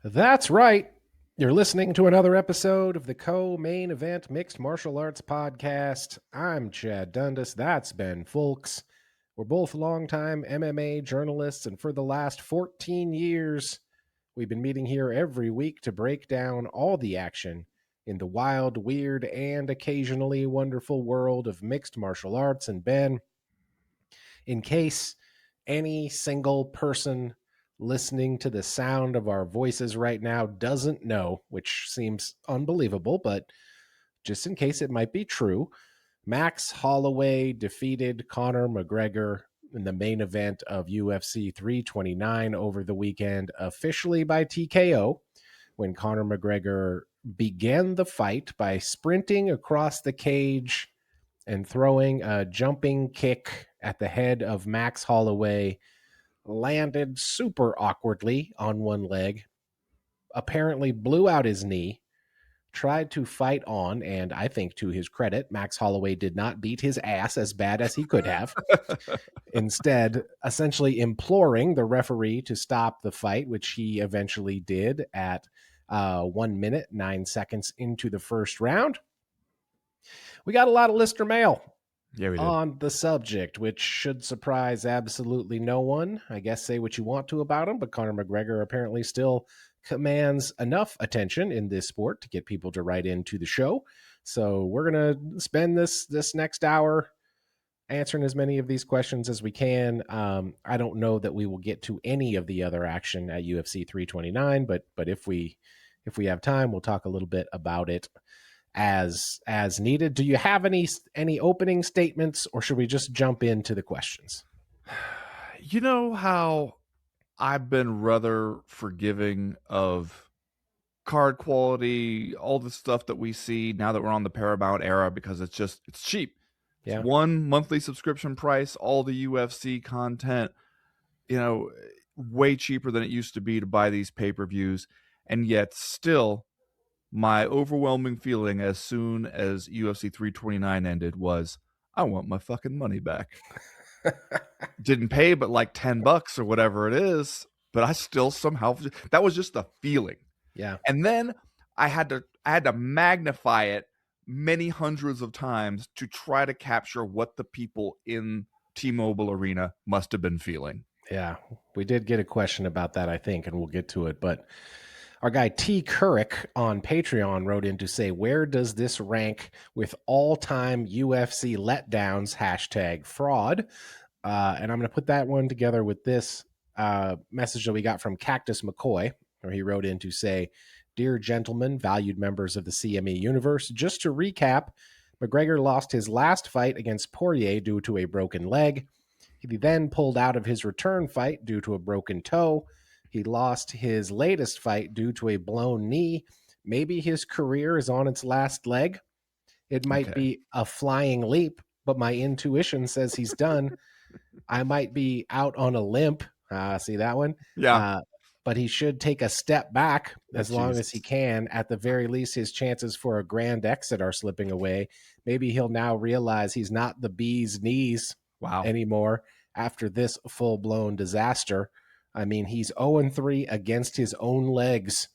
That's right. You're listening to another episode of the co-main event mixed martial arts podcast. I'm Chad Dundas. That's Ben Fulks. We're both longtime MMA journalists, and for the last 14 years, we've been meeting here every week to break down all the action in the wild, weird, and occasionally wonderful world of mixed martial arts. And Ben, in case any single person listening to the sound of our voices right now doesn't know, which seems unbelievable, but just in case it might be true, Max Holloway defeated Conor McGregor in the main event of UFC 329 over the weekend, officially by TKO, when Conor McGregor began the fight by sprinting across the cage and throwing a jumping kick at the head of Max Holloway, landed super awkwardly on one leg, apparently blew out his knee, tried to fight on, and I think to his credit, Max Holloway did not beat his ass as bad as he could have. Instead, essentially imploring the referee to stop the fight, which he eventually did at 1 minute, 9 seconds into the first round. We got a lot of listener mail Yeah, we did. on the subject, which should surprise absolutely no one. I guess say what you want to about him, but Conor McGregor apparently still commands enough attention in this sport to get people to write into the show. So we're going to spend this next hour answering as many of these questions as we can. I don't know that we will get to any of the other action at UFC 329, but if we have time, we'll talk a little bit about it as needed. Do you have any opening statements, or should we just jump into the questions? You know how I've been rather forgiving of card quality, all the stuff that we see now that we're on the Paramount era, because it's cheap. It's Yeah. one monthly subscription price, all the UFC content, way cheaper than it used to be to buy these pay-per-views. And yet still, my overwhelming feeling as soon as UFC 329 ended was, I want my fucking money back. Didn't pay but like $10 or whatever it is, but I still somehow, that was just the feeling. Yeah. And then I had to magnify it many hundreds of times to try to capture what the people in T-Mobile Arena must have been feeling. Yeah. We did get a question about that, I think, and we'll get to it. But our guy T. Couric on Patreon wrote in to say, where does this rank with all-time UFC letdowns, #fraud? And I'm going to put that one together with this message that we got from Cactus McCoy, where he wrote in to say, dear gentlemen, valued members of the CME universe, just to recap, McGregor lost his last fight against Poirier due to a broken leg. He then pulled out of his return fight due to a broken toe. He lost his latest fight due to a blown knee. Maybe his career is on its last leg. It might be a flying leap, but my intuition says he's done. I might be out on a limp. See that one? Yeah. But he should take a step back as long Jesus. as he can. At the very least, his chances for a grand exit are slipping away. Maybe he'll now realize he's not the bee's knees anymore after this full-blown disaster. I mean, he's 0-3 against his own legs.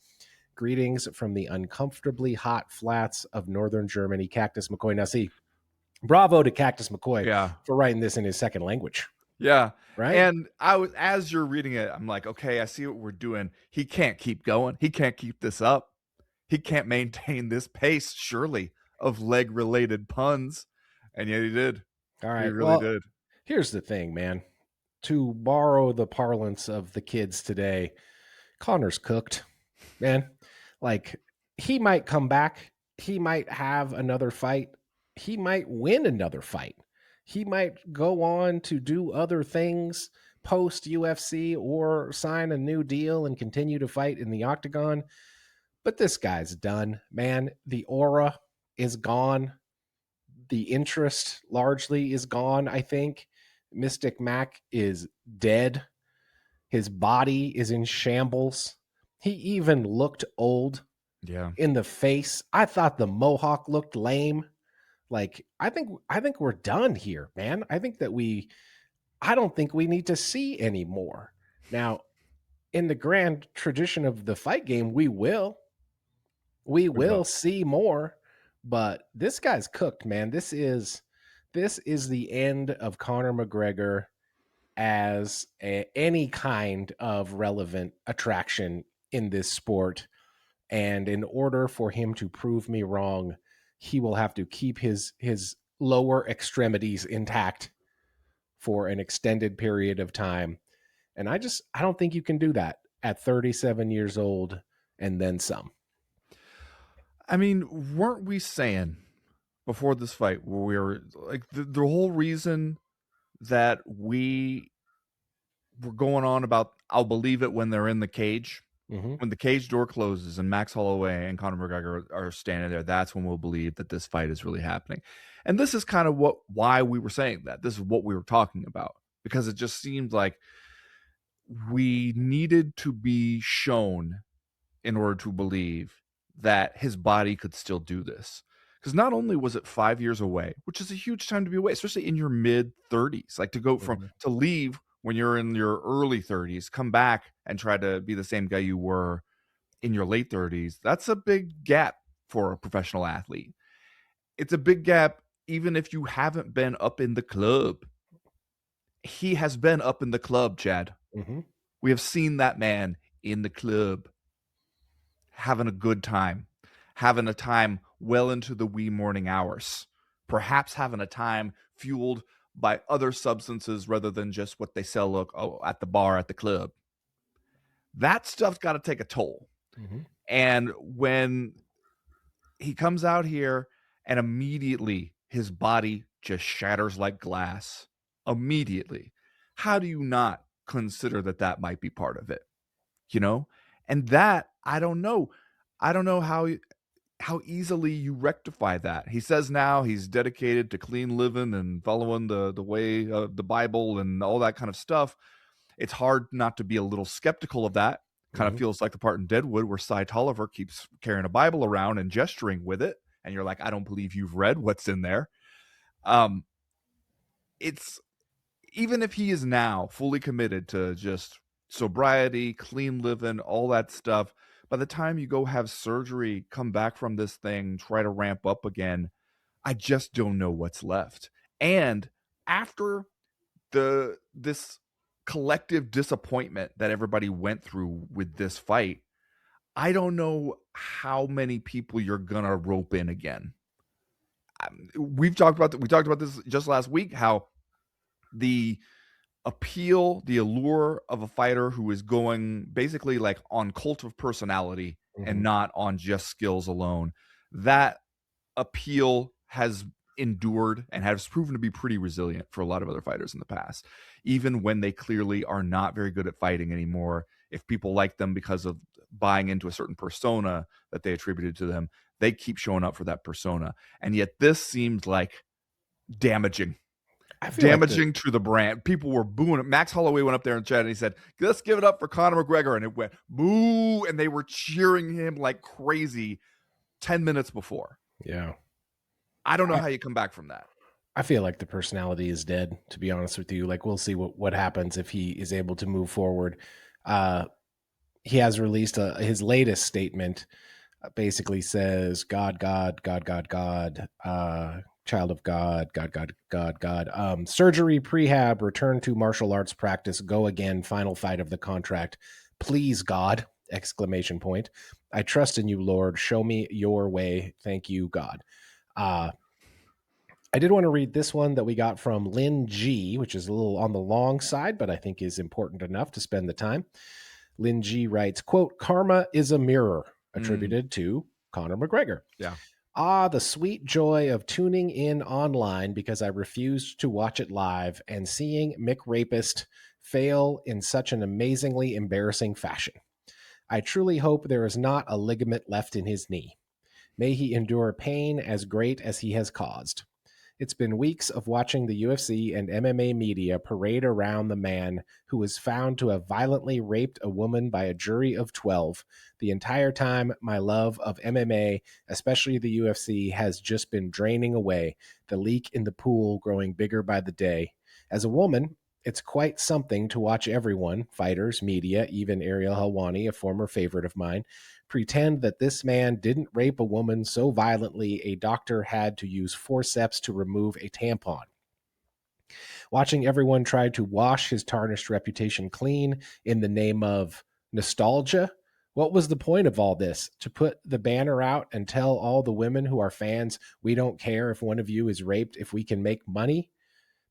Greetings from the uncomfortably hot flats of northern Germany, Cactus McCoy. Now, see, bravo to Cactus McCoy for writing this in his second language. Yeah. Right. And as you're reading it, I'm like, okay, I see what we're doing. He can't keep going. He can't keep this up. He can't maintain this pace, surely, of leg-related puns. And yet he did. All right. He really did. Here's the thing, man. To borrow the parlance of the kids today, Conor's cooked, man. Like, he might come back. He might have another fight. He might win another fight. He might go on to do other things post UFC or sign a new deal and continue to fight in the octagon. But this guy's done, man. The aura is gone. The interest largely is gone, I think. Mystic Mac is dead. His body is in shambles. He even looked old in the face. I thought the mohawk looked lame. Like, I think we're done here, man. I don't think we need to see anymore. Now, in the grand tradition of the fight game, we will see more, but this guy's cooked, man. This is the end of Conor McGregor as any kind of relevant attraction in this sport. And in order for him to prove me wrong, he will have to keep his lower extremities intact for an extended period of time. And I don't think you can do that at 37 years old and then some. I mean, weren't we saying before this fight where we were like the whole reason that we were going on about I'll believe it when they're in the cage? Mm-hmm. When the cage door closes and Max Holloway and Conor McGregor are standing there, that's when we'll believe that this fight is really happening. And this is kind of why we were saying that. This is what we were talking about, because it just seemed like we needed to be shown in order to believe that his body could still do this. Because not only was it 5 years away, which is a huge time to be away, especially in your mid 30s, like to go from to leave when you're in your early 30s, come back and try to be the same guy you were in your late 30s. That's a big gap for a professional athlete. It's a big gap even if you haven't been up in the club. He has been up in the club, Chad. Mm-hmm. We have seen that man in the club having a good time, having a time well into the wee morning hours, perhaps having a time fueled by other substances rather than just what they sell at the bar at the club. That stuff's got to take a toll. Mm-hmm. And when he comes out here and immediately his body just shatters like glass, immediately, how do you not consider that might be part of it? You know? And that, I don't know how easily you rectify that. He says now he's dedicated to clean living and following the way of the Bible and all that kind of stuff. It's hard not to be a little skeptical of that. Kind of feels like the part in Deadwood where Cy Tolliver keeps carrying a Bible around and gesturing with it, and you're like, I don't believe you've read what's in there. It's even if he is now fully committed to just sobriety, clean living, all that stuff, by the time you go have surgery, come back from this thing, try to ramp up again, I just don't know what's left. And after this collective disappointment that everybody went through with this fight, I don't know how many people you're gonna rope in again. We talked about this just last week, how the appeal, the allure of a fighter who is going basically like on cult of personality and not on just skills alone, that appeal has endured and has proven to be pretty resilient for a lot of other fighters in the past, even when they clearly are not very good at fighting anymore. If people like them because of buying into a certain persona that they attributed to them, they keep showing up for that persona. And yet this seemed like damaging to the brand. People were booing it. Max Holloway went up there in chat and he said, let's give it up for Conor McGregor. And it went boo. And they were cheering him like crazy 10 minutes before. Yeah. I don't know how you come back from that. I feel like the personality is dead, to be honest with you. Like, we'll see what happens if he is able to move forward. He has released his latest statement, basically says, God, God, God, God, God, child of God, God, God, God, God. Surgery, prehab, return to martial arts practice, go again, final fight of the contract. Please, God, exclamation point. I trust in you, Lord. Show me your way. Thank you, God. I did want to read this one that we got from Lynn G, which is a little on the long side, but I think is important enough to spend the time. Lynn G writes, quote, karma is a mirror, attributed to Conor McGregor. Yeah. Ah, the sweet joy of tuning in online because I refused to watch it live and seeing Mick Rapist fail in such an amazingly embarrassing fashion. I truly hope there is not a ligament left in his knee. May he endure pain as great as he has caused. It's been weeks of watching the UFC and MMA media parade around the man who was found to have violently raped a woman by a jury of 12. The entire time, my love of MMA, especially the UFC, has just been draining away, the leak in the pool growing bigger by the day. As a woman, It's quite something to watch everyone, fighters, media, even Ariel Helwani, a former favorite of mine, pretend that this man didn't rape a woman so violently a doctor had to use forceps to remove a tampon. Watching everyone try to wash his tarnished reputation clean in the name of nostalgia. What was the point of all this? To put the banner out and tell all the women who are fans, we don't care if one of you is raped if we can make money?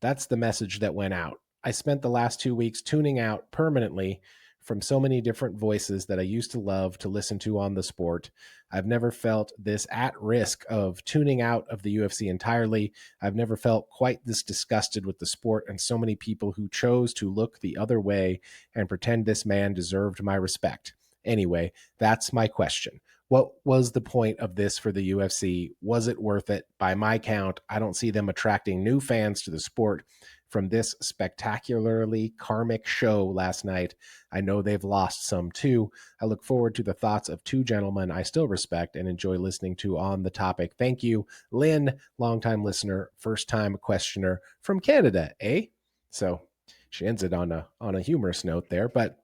That's the message that went out. I spent the last 2 weeks tuning out permanently from so many different voices that I used to love to listen to on the sport. I've never felt this at risk of tuning out of the UFC entirely. I've never felt quite this disgusted with the sport and so many people who chose to look the other way and pretend this man deserved my respect. Anyway, that's my question. What was the point of this for the UFC? Was it worth it? By my count, I don't see them attracting new fans to the sport from this spectacularly karmic show last night. I know they've lost some too. I look forward to the thoughts of two gentlemen I still respect and enjoy listening to on the topic. Thank you, Lynn, longtime listener, first time questioner from Canada, eh? So she ends it on a humorous note there. But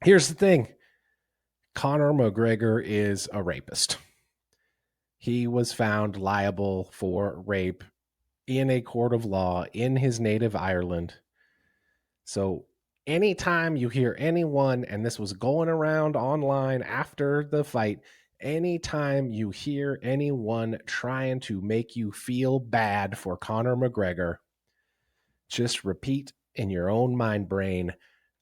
here's the thing. Conor McGregor is a rapist. He was found liable for rape in a court of law in his native Ireland. So anytime you hear anyone, and this was going around online after the fight, anytime you hear anyone trying to make you feel bad for Conor McGregor, just repeat in your own mind brain,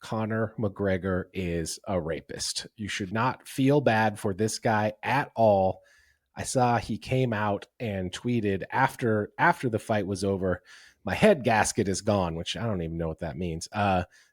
Conor McGregor is a rapist. You should not feel bad for this guy at all. I saw he came out and tweeted after the fight was over, my head gasket is gone, which I don't even know what that means.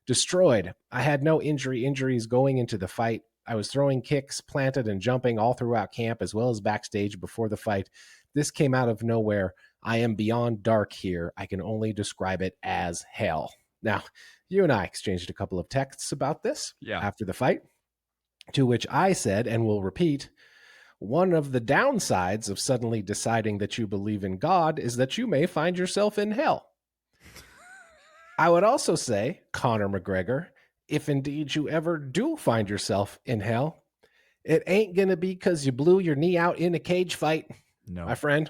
Destroyed. I had no injuries going into the fight. I was throwing kicks, planted and jumping all throughout camp as well as backstage before the fight. This came out of nowhere. I am beyond dark here. I can only describe it as hell. Now, you and I exchanged a couple of texts about this after the fight, to which I said, and will repeat, one of the downsides of suddenly deciding that you believe in God is that you may find yourself in hell. I would also say, Conor McGregor, if indeed you ever do find yourself in hell, it ain't going to be because you blew your knee out in a cage fight, No, my friend.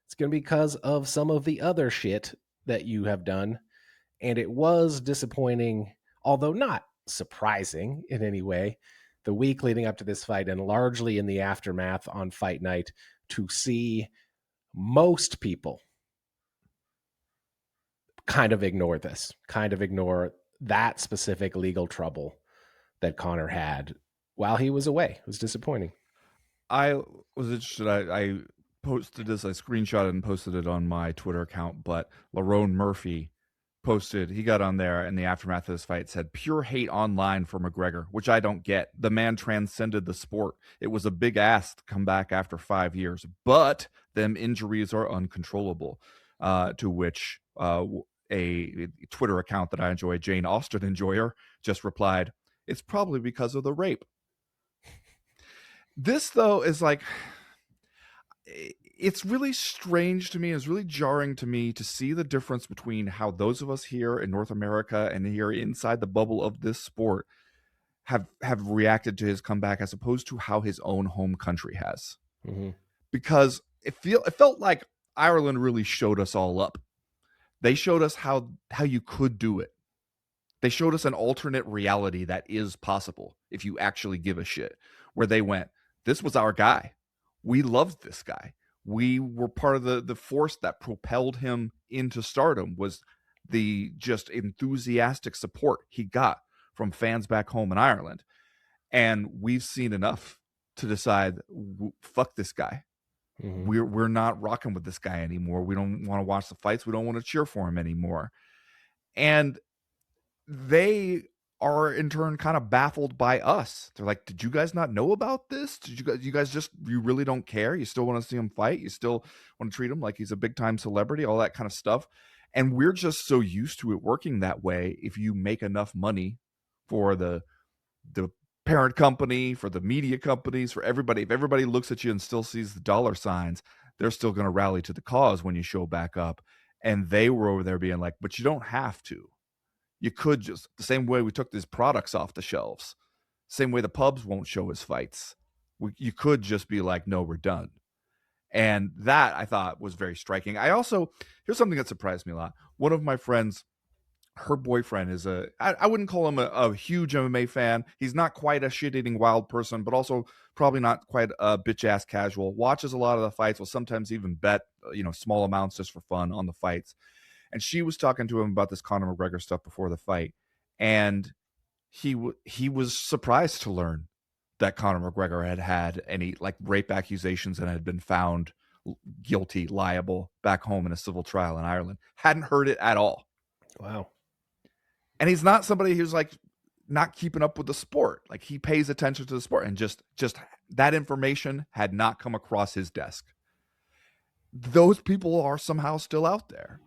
It's going to be because of some of the other shit that you have done. And it was disappointing, although not surprising in any way, the week leading up to this fight and largely in the aftermath on fight night to see most people kind of ignore this, kind of ignore that specific legal trouble that Conor had while he was away. It was disappointing. I was interested. I posted this. I screenshotted and posted it on my Twitter account. But Lerone Murphy posted, he got on there in the aftermath of this fight, said, pure hate online for McGregor, which I don't get. The man transcended the sport. It was a big ask to come back after 5 years, but them injuries are uncontrollable. To which a Twitter account that I enjoy, Jane Austen Enjoyer, just replied, it's probably because of the rape. This, though, is like, it's really strange to me. It's really jarring to me to see the difference between how those of us here in North America and here inside the bubble of this sport have reacted to his comeback as opposed to how his own home country has. Mm-hmm. Because it felt like Ireland really showed us all up. They showed us how you could do it. They showed us an alternate reality that is possible if you actually give a shit. Where they went, this was our guy. We loved this guy. We were part of the force that propelled him into stardom, was the just enthusiastic support he got from fans back home in Ireland. And we've seen enough to decide, fuck this guy. Mm-hmm. We're not rocking with this guy anymore. We don't want to watch the fights. We don't want to cheer for him anymore. And they are in turn kind of baffled by us. They're like, did you guys not know about this? Did you guys just, you really don't care? You still want to see him fight? You still want to treat him like he's a big time celebrity, all that kind of stuff. And we're just so used to it working that way. If you make enough money for the parent company, for the media companies, for everybody, if everybody looks at you and still sees the dollar signs, they're still going to rally to the cause when you show back up. And they were over there being like, but you don't have to. You could just, the same way we took these products off the shelves, same way the pubs won't show his fights. You could just be like, no, we're done. And that I thought was very striking. I also, here's something that surprised me a lot. One of my friends, her boyfriend is I wouldn't call him a huge MMA fan. He's not quite a shit-eating wild person, but also probably not quite a bitch-ass casual. Watches a lot of the fights, will sometimes even bet, small amounts just for fun on the fights. And she was talking to him about this Conor McGregor stuff before the fight. And he was surprised to learn that Conor McGregor had any like rape accusations and had been found guilty, liable back home in a civil trial in Ireland. Hadn't heard it at all. Wow. And he's not somebody who's like not keeping up with the sport. Like he pays attention to the sport, and just that information had not come across his desk. Those people are somehow still out there.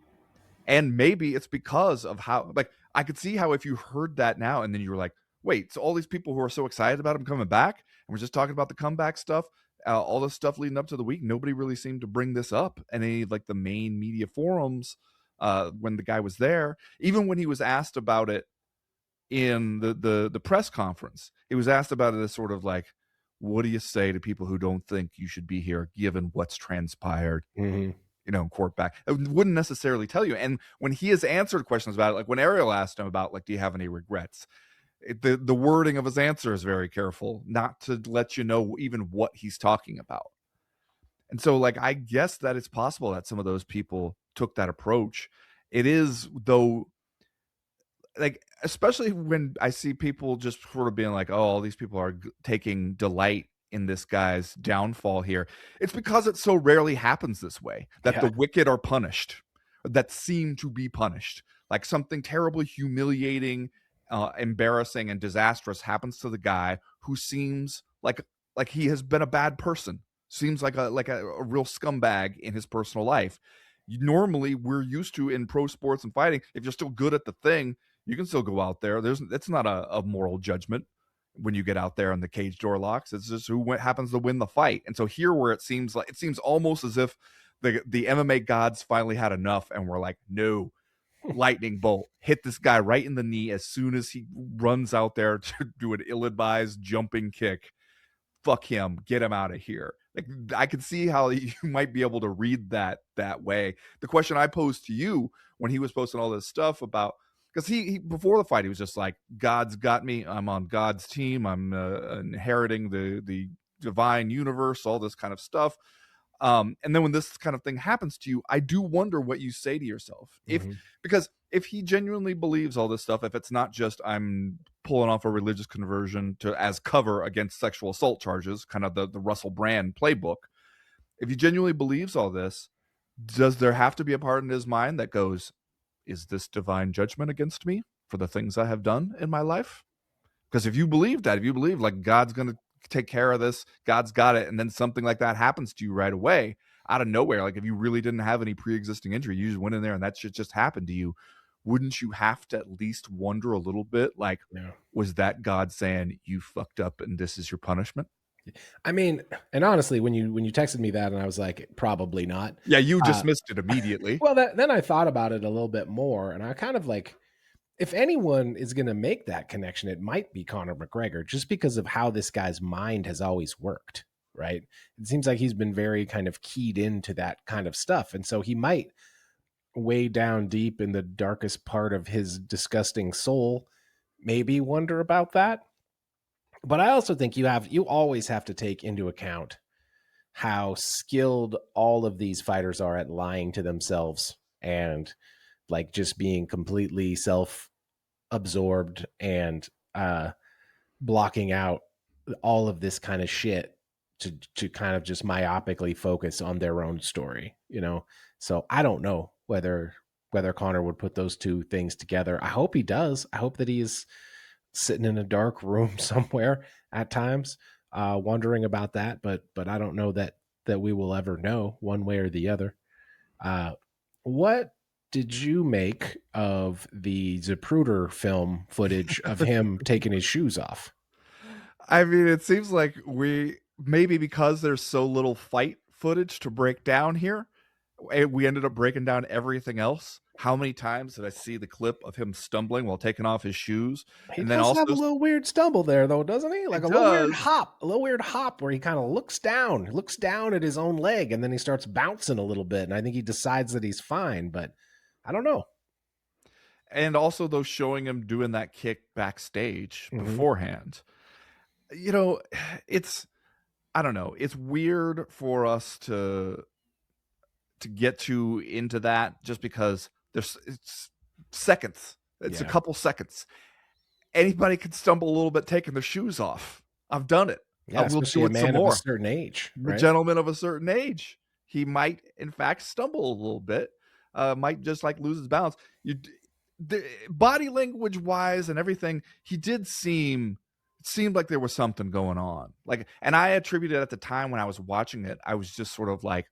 And maybe it's because of how, like, I could see how if you heard that now and then you were like, wait, so all these people who are so excited about him coming back, and we're just talking about the comeback stuff, all the stuff leading up to the week, nobody really seemed to bring this up in any like the main media forums when the guy was there. Even when he was asked about it in the press conference, he was asked about it as sort of like, what do you say to people who don't think you should be here given what's transpired? Mm-hmm. Court back. It wouldn't necessarily tell you. And when he has answered questions about it, like when Ariel asked him about, like, do you have any regrets? The wording of his answer is very careful not to let you know even what he's talking about. And so, like, I guess that it's possible that some of those people took that approach. It is, though, like, especially when I see people just sort of being like, oh, all these people are taking delight in this guy's downfall here. It's because it so rarely happens this way, that the wicked are punished, that seem to be punished. Like something terribly humiliating, embarrassing, and disastrous happens to the guy who seems like he has been a bad person, seems like a real scumbag in his personal life. Normally, we're used to in pro sports and fighting, if you're still good at the thing, you can still go out there. It's not a moral judgment when you get out there and the cage door locks. It's just who happens to win the fight. And so here, where it seems almost as if the MMA gods finally had enough and were like, no, lightning bolt, hit this guy right in the knee as soon as he runs out there to do an ill-advised jumping kick. Fuck him, get him out of here. Like, I could see how you might be able to read that way. The question I posed to you when he was posting all this stuff about, because he before the fight, he was just like, God's got me. I'm on God's team. I'm inheriting the divine universe, all this kind of stuff. And then when this kind of thing happens to you, I do wonder what you say to yourself. Because if he genuinely believes all this stuff, if it's not just I'm pulling off a religious conversion as cover against sexual assault charges, kind of the Russell Brand playbook, if he genuinely believes all this, does there have to be a part in his mind that goes, is this divine judgment against me for the things I have done in my life? Because if you believe like God's going to take care of this, God's got it, and then something like that happens to you right away out of nowhere, like if you really didn't have any pre-existing injury, you just went in there and that shit just happened to you, wouldn't you have to at least wonder a little bit, like, was that God saying you fucked up and this is your punishment? I mean, and honestly, when you texted me that, and I was like, probably not. Yeah, you dismissed it immediately. Well, then I thought about it a little bit more, and I kind of like, if anyone is going to make that connection, it might be Conor McGregor, just because of how this guy's mind has always worked, right? It seems like he's been very kind of keyed into that kind of stuff, and so he might, way down deep in the darkest part of his disgusting soul, maybe wonder about that. But I also think you always have to take into account how skilled all of these fighters are at lying to themselves and like just being completely self-absorbed and blocking out all of this kind of shit to kind of just myopically focus on their own story, So I don't know whether Conor would put those two things together. I hope he does. I hope that he is sitting in a dark room somewhere at times, wondering about that. But I don't know that we will ever know one way or the other. What did you make of the Zapruder film footage of him taking his shoes off? I mean, it seems like maybe because there's so little fight footage to break down here, we ended up breaking down everything else. How many times did I see the clip of him stumbling while taking off his shoes? He And then does have a also, little weird stumble there, though, doesn't he? Like it does. a little weird hop where he kind of looks down at his own leg, and then he starts bouncing a little bit. And I think he decides that he's fine, but I don't know. And also, though, showing him doing that kick backstage beforehand. You know, it's, I don't know. It's weird for us to get to into that just because it's seconds. It's a couple seconds. Anybody can stumble a little bit taking their shoes off. I've done it. Yeah, We'll especially do a it some man of a more. certain age, The right? gentleman of a certain age, he might in fact stumble a little bit, might just like lose his balance. The body language wise and everything, he did seemed like there was something going on. Like, and I attributed at the time when I was watching it, I was just sort of like,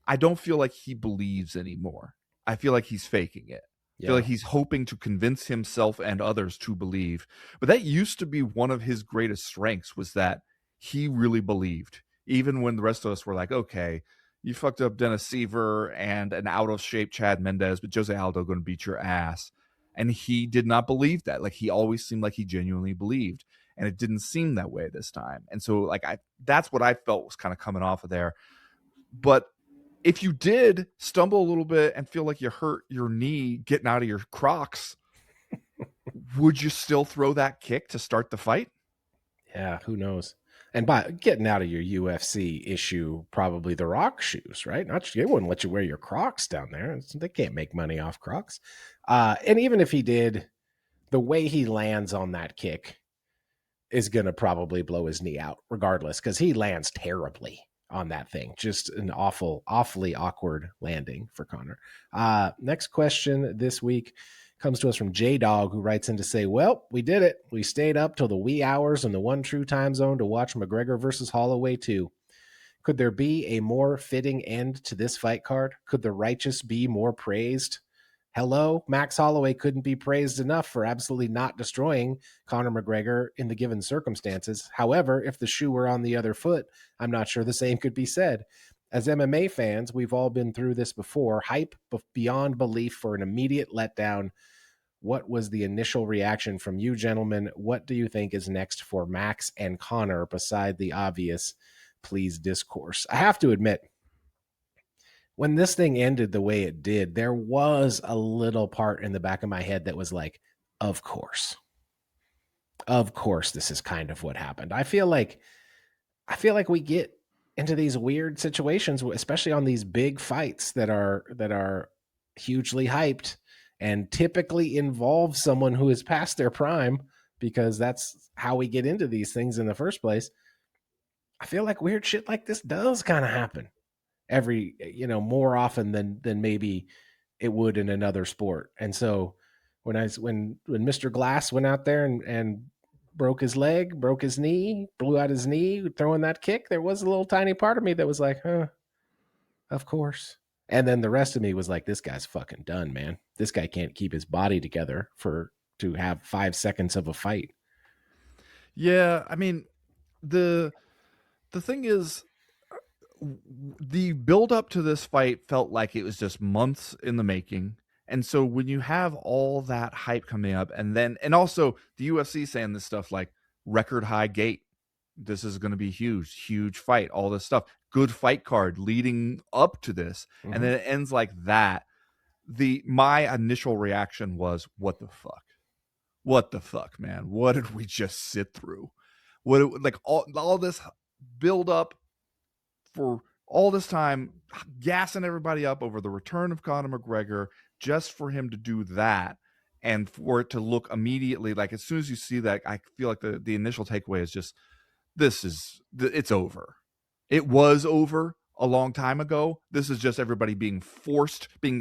I don't feel like he believes anymore. I feel like he's faking it. I feel like he's hoping to convince himself and others to believe. But that used to be one of his greatest strengths, was that he really believed. Even when the rest of us were like, okay, you fucked up Dennis Seaver and an out of shape Chad Mendez, but Jose Aldo going to beat your ass. And he did not believe that. Like, he always seemed like he genuinely believed. And it didn't seem that way this time. And so, like, that's what I felt was kind of coming off of there. But if you did stumble a little bit and feel like you hurt your knee getting out of your Crocs, would you still throw that kick to start the fight? Yeah, who knows? And by getting out of your UFC issue, probably the Rock shoes, right? They wouldn't let you wear your Crocs down there. They can't make money off Crocs. And even if he did, the way he lands on that kick is going to probably blow his knee out regardless, because he lands terribly on that thing. Just an awfully awkward landing for Conor. Next question this week comes to us from J-Dog, who writes in to say, well, we did it. We stayed up till the wee hours in the one true time zone to watch McGregor versus Holloway 2. Could there be a more fitting end to this fight card? Could the righteous be more praised? Hello, Max Holloway couldn't be praised enough for absolutely not destroying Conor McGregor in the given circumstances. However, if the shoe were on the other foot, I'm not sure the same could be said. As MMA fans, we've all been through this before. Hype beyond belief for an immediate letdown. What was the initial reaction from you, gentlemen? What do you think is next for Max and Conor beside the obvious? Please discourse. I have to admit, when this thing ended the way it did, there was a little part in the back of my head that was like, of course, this is kind of what happened. I feel like we get into these weird situations, especially on these big fights that are hugely hyped and typically involve someone who is past their prime, because that's how we get into these things in the first place. I feel like weird shit like this does kind of happen more often than maybe it would in another sport. And so when Mr. Glass went out there and broke his leg, broke his knee, blew out his knee, throwing that kick, there was a little tiny part of me that was like, of course. And then the rest of me was like, this guy's fucking done, man. This guy can't keep his body together to have 5 seconds of a fight. Yeah, I mean, the thing is, the build up to this fight felt like it was just months in the making. And so when you have all that hype coming up, and also the UFC saying this stuff like record high gate, this is going to be huge fight, all this stuff, good fight card leading up to this, and then it ends like that. My initial reaction was, what the fuck, man? What did we just sit through? Like all this build up for all this time, gassing everybody up over the return of Conor McGregor, just for him to do that, and for it to look immediately like, as soon as you see that, I feel like the initial takeaway is just, it's over. It was over a long time ago. This is just everybody being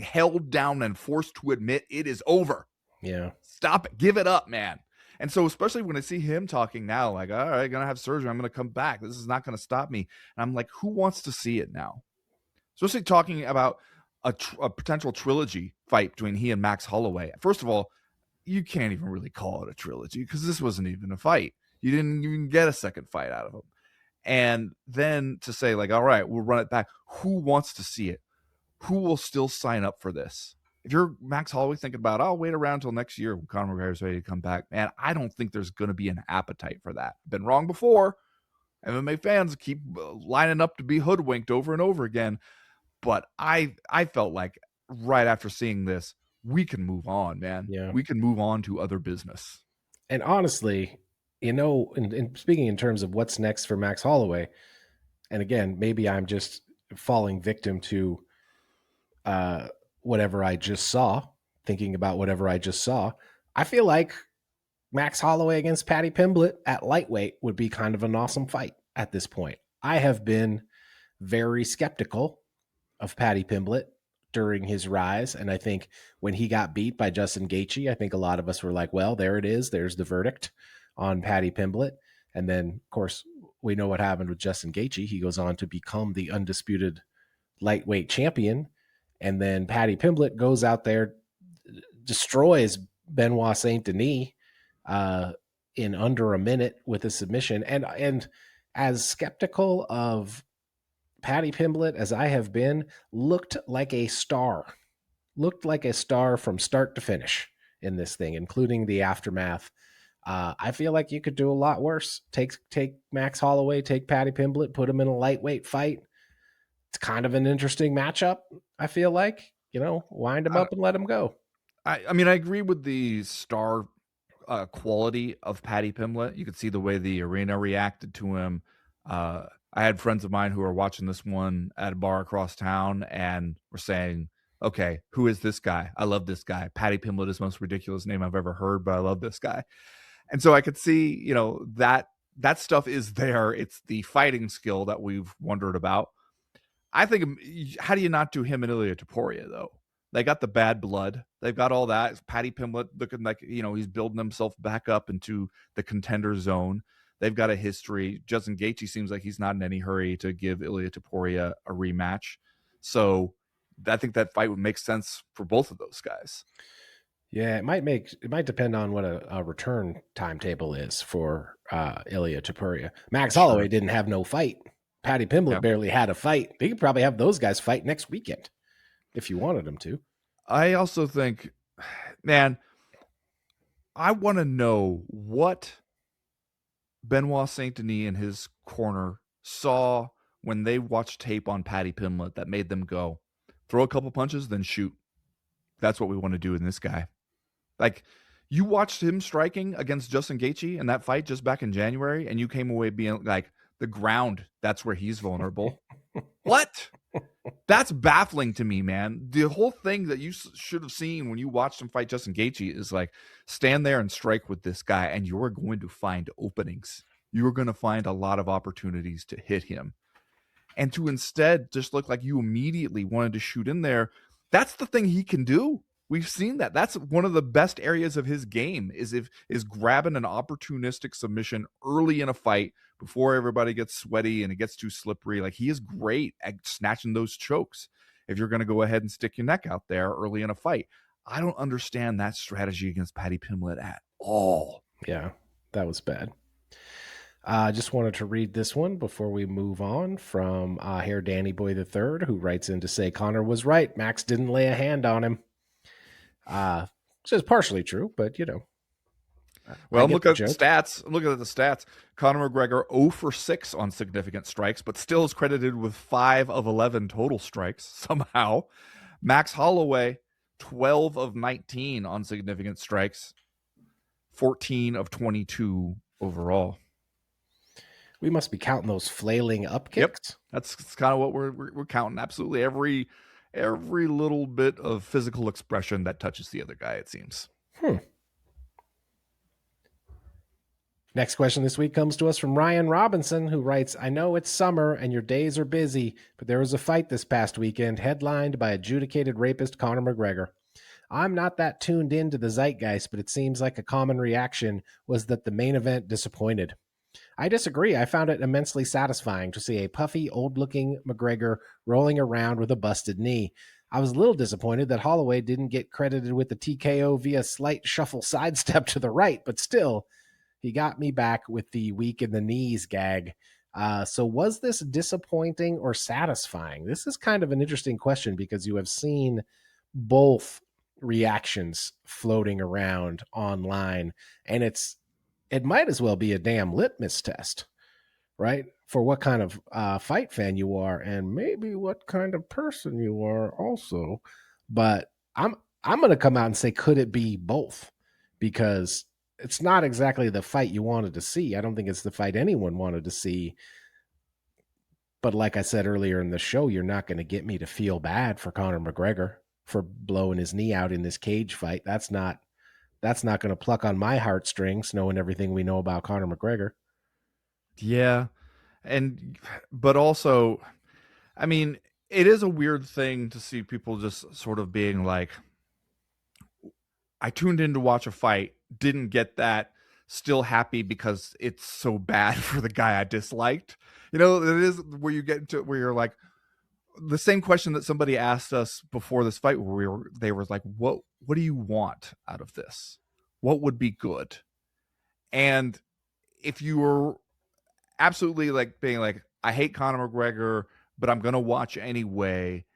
held down and forced to admit it is over. Yeah. Stop it. Give it up, man. And so, especially when I see him talking now, like, all right, gonna have surgery, I'm gonna come back, this is not gonna stop me. And I'm like, who wants to see it now? Especially talking about a potential trilogy fight between he and Max Holloway. First of all, you can't even really call it a trilogy, because this wasn't even a fight. You didn't even get a second fight out of him. And then to say, like, all right, we'll run it back. Who wants to see it? who will still sign up for this? If you're Max Holloway thinking about, I'll wait around till next year when Conor McGregor's ready to come back, man, I don't think there's going to be an appetite for that. Been wrong before. MMA fans keep lining up to be hoodwinked over and over again. But I felt like right after seeing this, we can move on, man. Yeah. We can move on to other business. And honestly, in speaking in terms of what's next for Max Holloway, and again, maybe I'm just falling victim to whatever I just saw, thinking about whatever I just saw. I feel like Max Holloway against Paddy Pimblett at lightweight would be kind of an awesome fight at this point. I have been very skeptical of Paddy Pimblett during his rise. And I think when he got beat by Justin Gaethje, I think a lot of us were like, well, there it is. There's the verdict on Paddy Pimblett. And then, of course, we know what happened with Justin Gaethje. He goes on to become the undisputed lightweight champion. And then Paddy Pimblett goes out there, destroys Benoit Saint Denis in under a minute with a submission. And as skeptical of Paddy Pimblett as I have been, looked like a star from start to finish in this thing, including the aftermath. I feel like you could do a lot worse. Take Max Holloway, take Paddy Pimblett, put him in a lightweight fight. It's kind of an interesting matchup. I feel like, wind him up and let him go. I mean, I agree with the star quality of Paddy Pimblett. You could see the way the arena reacted to him. I had friends of mine who were watching this one at a bar across town and were saying, okay, who is this guy? I love this guy. Paddy Pimblett is the most ridiculous name I've ever heard, but I love this guy. And so I could see, that stuff is there. It's the fighting skill that we've wondered about. I think, how do you not do him and Ilia Topuria, though? They got the bad blood. They've got all that. It's Paddy Pimblett looking like, he's building himself back up into the contender zone. They've got a history. Justin Gaethje seems like he's not in any hurry to give Ilia Topuria a rematch. So I think that fight would make sense for both of those guys. Yeah, it might depend on what a return timetable is for Ilia Topuria. Max Holloway didn't have no fight. Paddy Pimblett barely had a fight. They could probably have those guys fight next weekend if you wanted them to. I also think, man, I want to know what Benoit Saint Denis and his corner saw when they watched tape on Paddy Pimblett that made them go, throw a couple punches, then shoot. That's what we want to do in this guy. Like, you watched him striking against Justin Gaethje in that fight just back in January, and you came away being like, the ground, that's where he's vulnerable. What? That's baffling to me, man. The whole thing that you should have seen when you watched him fight Justin Gaethje is like, stand there and strike with this guy, and you're going to find openings. You're going to find a lot of opportunities to hit him. And to instead just look like you immediately wanted to shoot in there, that's the thing he can do. We've seen that. That's one of the best areas of his game is grabbing an opportunistic submission early in a fight before everybody gets sweaty and it gets too slippery. Like, he is great at snatching those chokes if you're going to go ahead and stick your neck out there early in a fight. I don't understand that strategy against Paddy Pimblett at all. Yeah, that was bad. I just wanted to read this one before we move on from Hair Danny Boy III, who writes in to say Conor was right. Max didn't lay a hand on him. Which is partially true, but well, I'm looking at the stats. Conor McGregor 0 for 6 on significant strikes, but still is credited with 5 of 11 total strikes somehow. Max Holloway 12 of 19 on significant strikes, 14 of 22 overall. We must be counting those flailing up kicks. Yep. That's kind of what we're counting. Absolutely every little bit of physical expression that touches the other guy, it seems. Next question this week comes to us from Ryan Robinson, who writes, I know it's summer and your days are busy, but there was a fight this past weekend headlined by adjudicated rapist Conor McGregor. I'm not that tuned into the zeitgeist, but it seems like a common reaction was that the main event disappointed. I disagree. I found it immensely satisfying to see a puffy, old-looking McGregor rolling around with a busted knee. I was a little disappointed that Holloway didn't get credited with the TKO via slight shuffle sidestep to the right, but still, he got me back with the weak in the knees gag. So was this disappointing or satisfying? This is kind of an interesting question because you have seen both reactions floating around online, and it might as well be a damn litmus test, right? For what kind of fight fan you are, and maybe what kind of person you are, also. But I'm going to come out and say, could it be both? Because it's not exactly the fight you wanted to see. I don't think it's the fight anyone wanted to see. But like I said earlier in the show, you're not going to get me to feel bad for Conor McGregor for blowing his knee out in this cage fight. That's not going to pluck on my heartstrings, knowing everything we know about Conor McGregor. Yeah. But also, I mean, it is a weird thing to see people just sort of being like, I tuned in to watch a fight, didn't get that, still happy because it's so bad for the guy I disliked. It is where you get into where you're like, the same question that somebody asked us before this fight, where they were like, what do you want out of this? What would be good? And if you were absolutely like being like, I hate Conor McGregor, but I'm gonna watch anyway,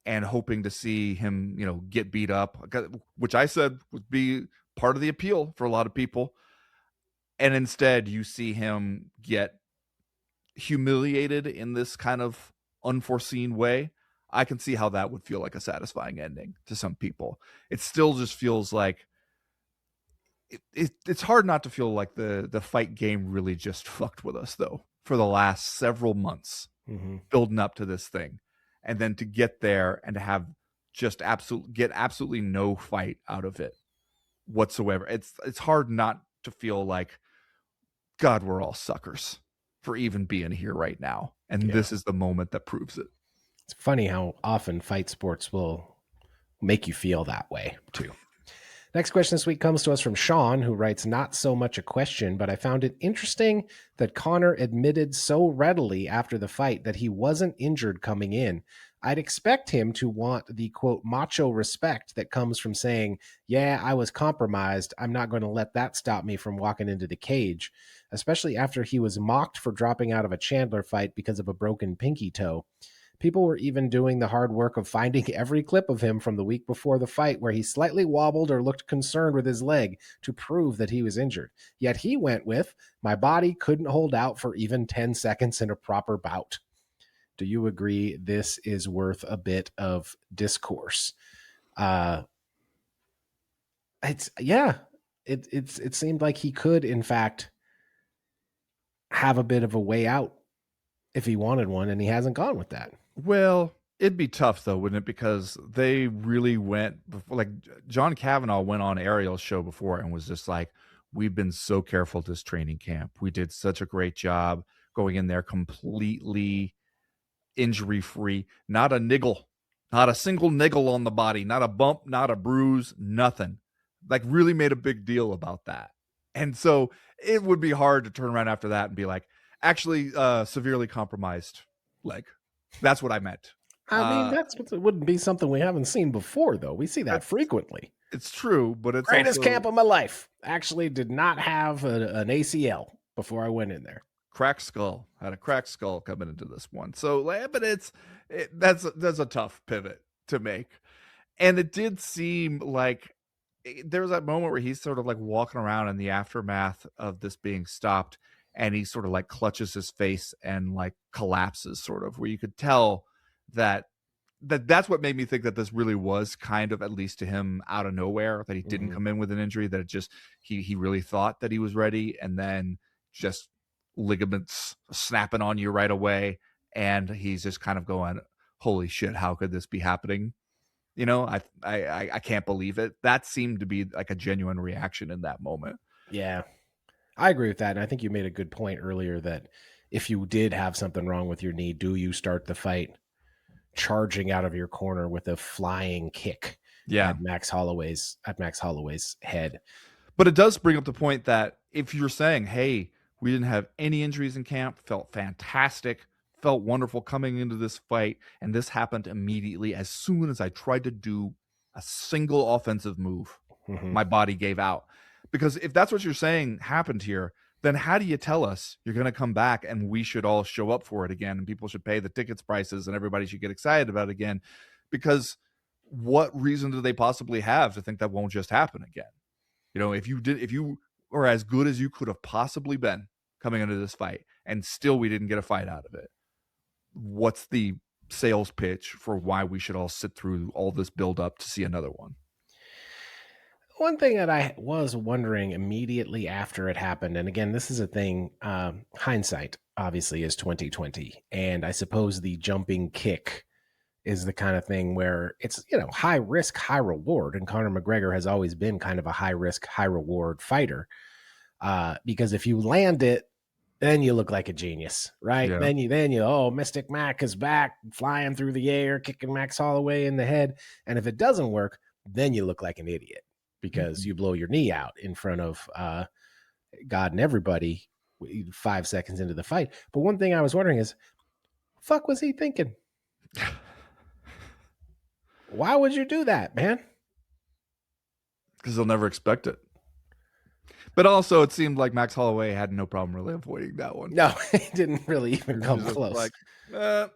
and hoping to see him, get beat up, which I said would be part of the appeal for a lot of people. And instead, you see him get humiliated in this kind of unforeseen way. I can see how that would feel like a satisfying ending to some people. It still just feels like it's hard not to feel like the fight game really just fucked with us, though, for the last several months, building up to this thing. And then to get there and to have just get absolutely no fight out of it whatsoever. It's hard not to feel like, God, we're all suckers for even being here right now. And this is the moment that proves it. It's funny how often fight sports will make you feel that way too. Next question this week comes to us from Sean, who writes, not so much a question, but I found it interesting that Conor admitted so readily after the fight that he wasn't injured coming in. I'd expect him to want the, quote, macho respect that comes from saying, yeah, I was compromised. I'm not going to let that stop me from walking into the cage, especially after he was mocked for dropping out of a Chandler fight because of a broken pinky toe. People were even doing the hard work of finding every clip of him from the week before the fight where he slightly wobbled or looked concerned with his leg to prove that he was injured. Yet he went with, my body couldn't hold out for even 10 seconds in a proper bout. Do you agree this is worth a bit of discourse? It seemed like he could, in fact, have a bit of a way out if he wanted one, and he hasn't gone with that. Well, it'd be tough though, wouldn't it? Because they really went before, like John Kavanaugh went on Ariel's show before and was just like, we've been so careful this training camp. We did such a great job going in there completely injury free, not a niggle, not a single niggle on the body, not a bump, not a bruise, nothing. Like really made a big deal about that. And so it would be hard to turn around after that and be like, actually severely compromised leg. That's what I meant. I mean, it wouldn't be something we haven't seen before, though. We see that frequently. It's true, but it's greatest also, camp of my life. Actually, did not have an ACL before I went in there. Cracked skull. Had a cracked skull coming into this one. So, but that's a tough pivot to make, and it did seem like there was that moment where he's sort of like walking around in the aftermath of this being stopped, and he sort of like clutches his face and like collapses, sort of, where you could tell that's what made me think that this really was kind of, at least to him, out of nowhere, that he didn't come in with an injury, that it just he really thought that he was ready, and then just ligaments snapping on you right away, and he's just kind of going, holy shit, how could this be happening? I can't believe it. That seemed to be like a genuine reaction in that moment. Yeah, I agree with that. And I think you made a good point earlier that if you did have something wrong with your knee, do you start the fight charging out of your corner with a flying kick at Max Holloway's head? But it does bring up the point that if you're saying, hey, we didn't have any injuries in camp, felt fantastic, felt wonderful coming into this fight, and this happened immediately as soon as I tried to do a single offensive move, my body gave out. Because if that's what you're saying happened here, then how do you tell us you're going to come back and we should all show up for it again and people should pay the tickets prices and everybody should get excited about it again? Because what reason do they possibly have to think that won't just happen again? If you were as good as you could have possibly been coming into this fight and still we didn't get a fight out of it, what's the sales pitch for why we should all sit through all this build up to see another one? One thing that I was wondering immediately after it happened, and again, this is a thing, hindsight obviously is 2020, and I suppose the jumping kick is the kind of thing where it's, high risk, high reward, and Conor McGregor has always been kind of a high risk, high reward fighter, because if you land it, then you look like a genius, right? Yeah. Oh, Mystic Mac is back, flying through the air, kicking Max Holloway in the head, and if it doesn't work, then you look like an idiot because you blow your knee out in front of God and everybody 5 seconds into the fight. But one thing I was wondering is, fuck was he thinking? Why would you do that, man? Because they'll never expect it. But also, it seemed like Max Holloway had no problem really avoiding that one. No, he didn't really even come close. Like,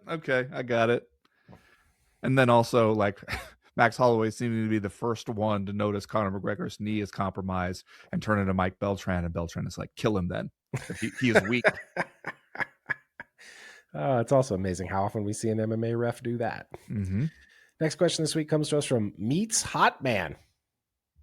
okay, I got it. And then also, like, Max Holloway seeming to be the first one to notice Conor McGregor's knee is compromised and turn into Mike Beltran, and Beltran is like, kill him then. He is weak. It's also amazing how often we see an MMA ref do that. Mm-hmm. Next question this week comes to us from Meats Hot Man.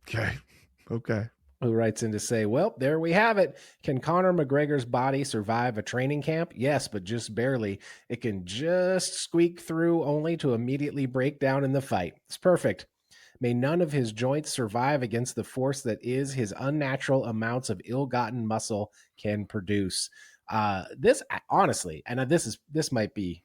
Okay. Who writes in to say, well, there we have it. Can Conor McGregor's body survive a training camp? Yes, but just barely. It can just squeak through only to immediately break down in the fight. It's perfect. May none of his joints survive against the force that is his unnatural amounts of ill-gotten muscle can produce. This honestly, and this might be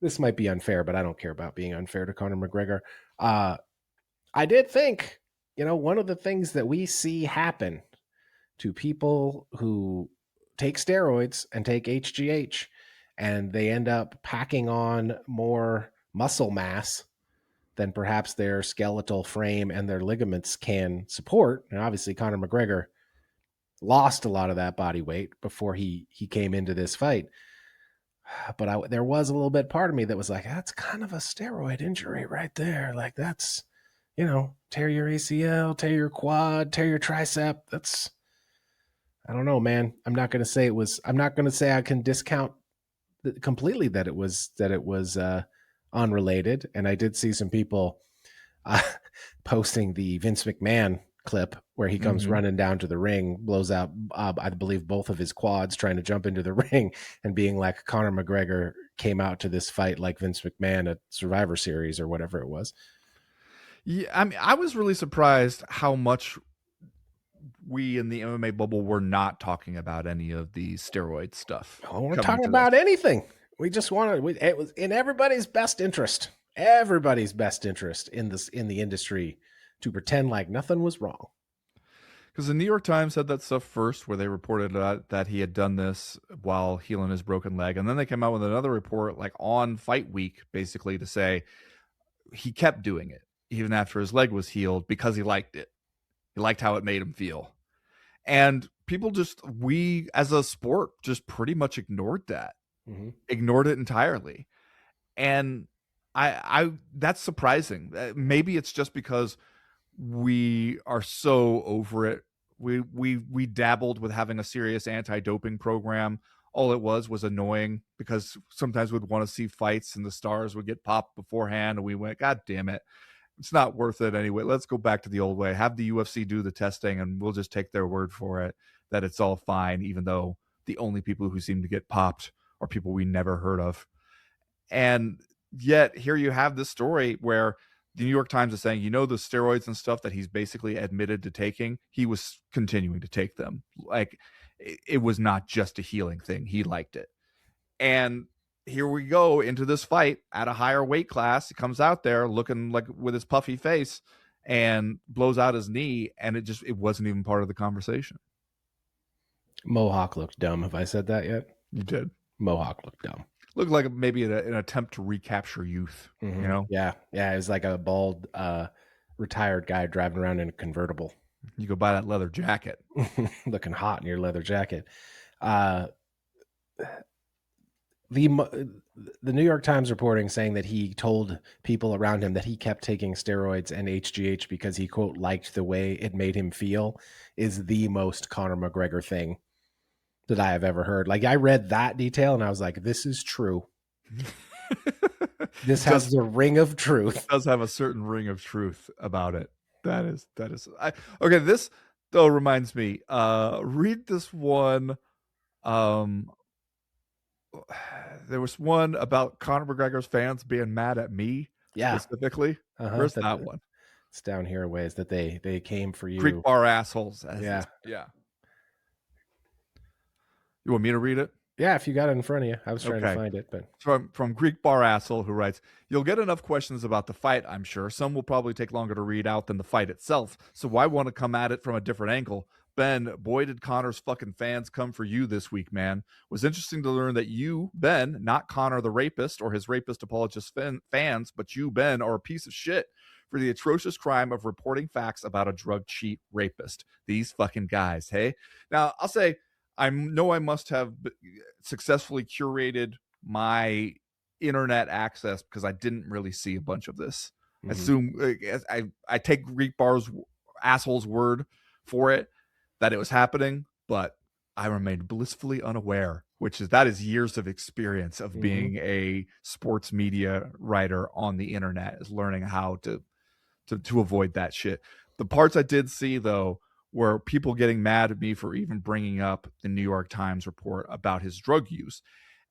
unfair, but I don't care about being unfair to Conor McGregor. I did think, one of the things that we see happen to people who take steroids and take HGH and they end up packing on more muscle mass than perhaps their skeletal frame and their ligaments can support. And obviously Conor McGregor lost a lot of that body weight before he came into this fight. But there was a little bit part of me that was like, that's kind of a steroid injury right there. Like that's, tear your ACL, tear your quad, tear your tricep. That's, I don't know, man. I'm not going to say I can discount completely that it was unrelated. And I did see some people posting the Vince McMahon clip where he comes running down to the ring, blows out, I believe, both of his quads trying to jump into the ring and being like, Conor McGregor came out to this fight like Vince McMahon at Survivor Series or whatever it was. Yeah, I mean, I was really surprised how much we in the MMA bubble were not talking about any of the steroid stuff. Oh, we're talking about anything. We just it was in everybody's best interest. Everybody's best interest in the industry to pretend like nothing was wrong. Because the New York Times had that stuff first where they reported that he had done this while healing his broken leg. And then they came out with another report like on fight week, basically to say he kept doing it even after his leg was healed because he liked it. He liked how it made him feel. And people we as a sport just pretty much ignored that, ignored it entirely. And I that's surprising. Maybe it's just because we are so over it. We dabbled with having a serious anti-doping program. All it was annoying because sometimes we'd want to see fights and the stars would get popped beforehand and we went, God damn it. It's not worth it anyway. Let's go back to the old way. Have the UFC do the testing and we'll just take their word for it that it's all fine, even though the only people who seem to get popped are people we never heard of. And yet here you have this story where the New York Times is saying, the steroids and stuff that he's basically admitted to taking, he was continuing to take them. Like it was not just a healing thing. He liked it. And here we go into this fight at a higher weight class. He comes out there looking like with his puffy face and blows out his knee. And it wasn't even part of the conversation. Mohawk looked dumb. Have I said that yet? You did. Mohawk looked dumb. Looked like maybe an attempt to recapture youth, Yeah. It was like a bald, retired guy driving around in a convertible. You go buy that leather jacket. Looking hot in your leather jacket. Uh, the New York Times reporting saying that he told people around him that he kept taking steroids and HGH because he, quote, liked the way it made him feel is the most Conor McGregor thing that I have ever heard. Like, I read that detail and I was like, this is true. This has the ring of truth. Does have a certain ring of truth about it. That is okay. This though reminds me, read this one. There was one about Conor McGregor's fans being mad at me specifically. Where's that one? It's down here ways that they came for you. Creek bar assholes. Yeah. You want me to read it? Yeah, if you got it in front of you. I was trying to find it, but from Greek Bar Asshole, who writes, "You'll get enough questions about the fight, I'm sure. Some will probably take longer to read out than the fight itself. So why want to come at it from a different angle? Ben, boy, did Conor's fucking fans come for you this week, man. It was interesting to learn that you, Ben, not Conor the rapist or his rapist apologist fans, but you, Ben, are a piece of shit for the atrocious crime of reporting facts about a drug cheat rapist. These fucking guys, hey? Now, I'll say, I know I must have successfully curated my internet access because I didn't really see a bunch of this. I assume I take Greek Bar's asshole's word for it that it was happening, but I remained blissfully unaware, that is years of experience of being a sports media writer on the internet, is learning how to avoid that shit. The parts I did see though were people getting mad at me for even bringing up the New York Times report about his drug use.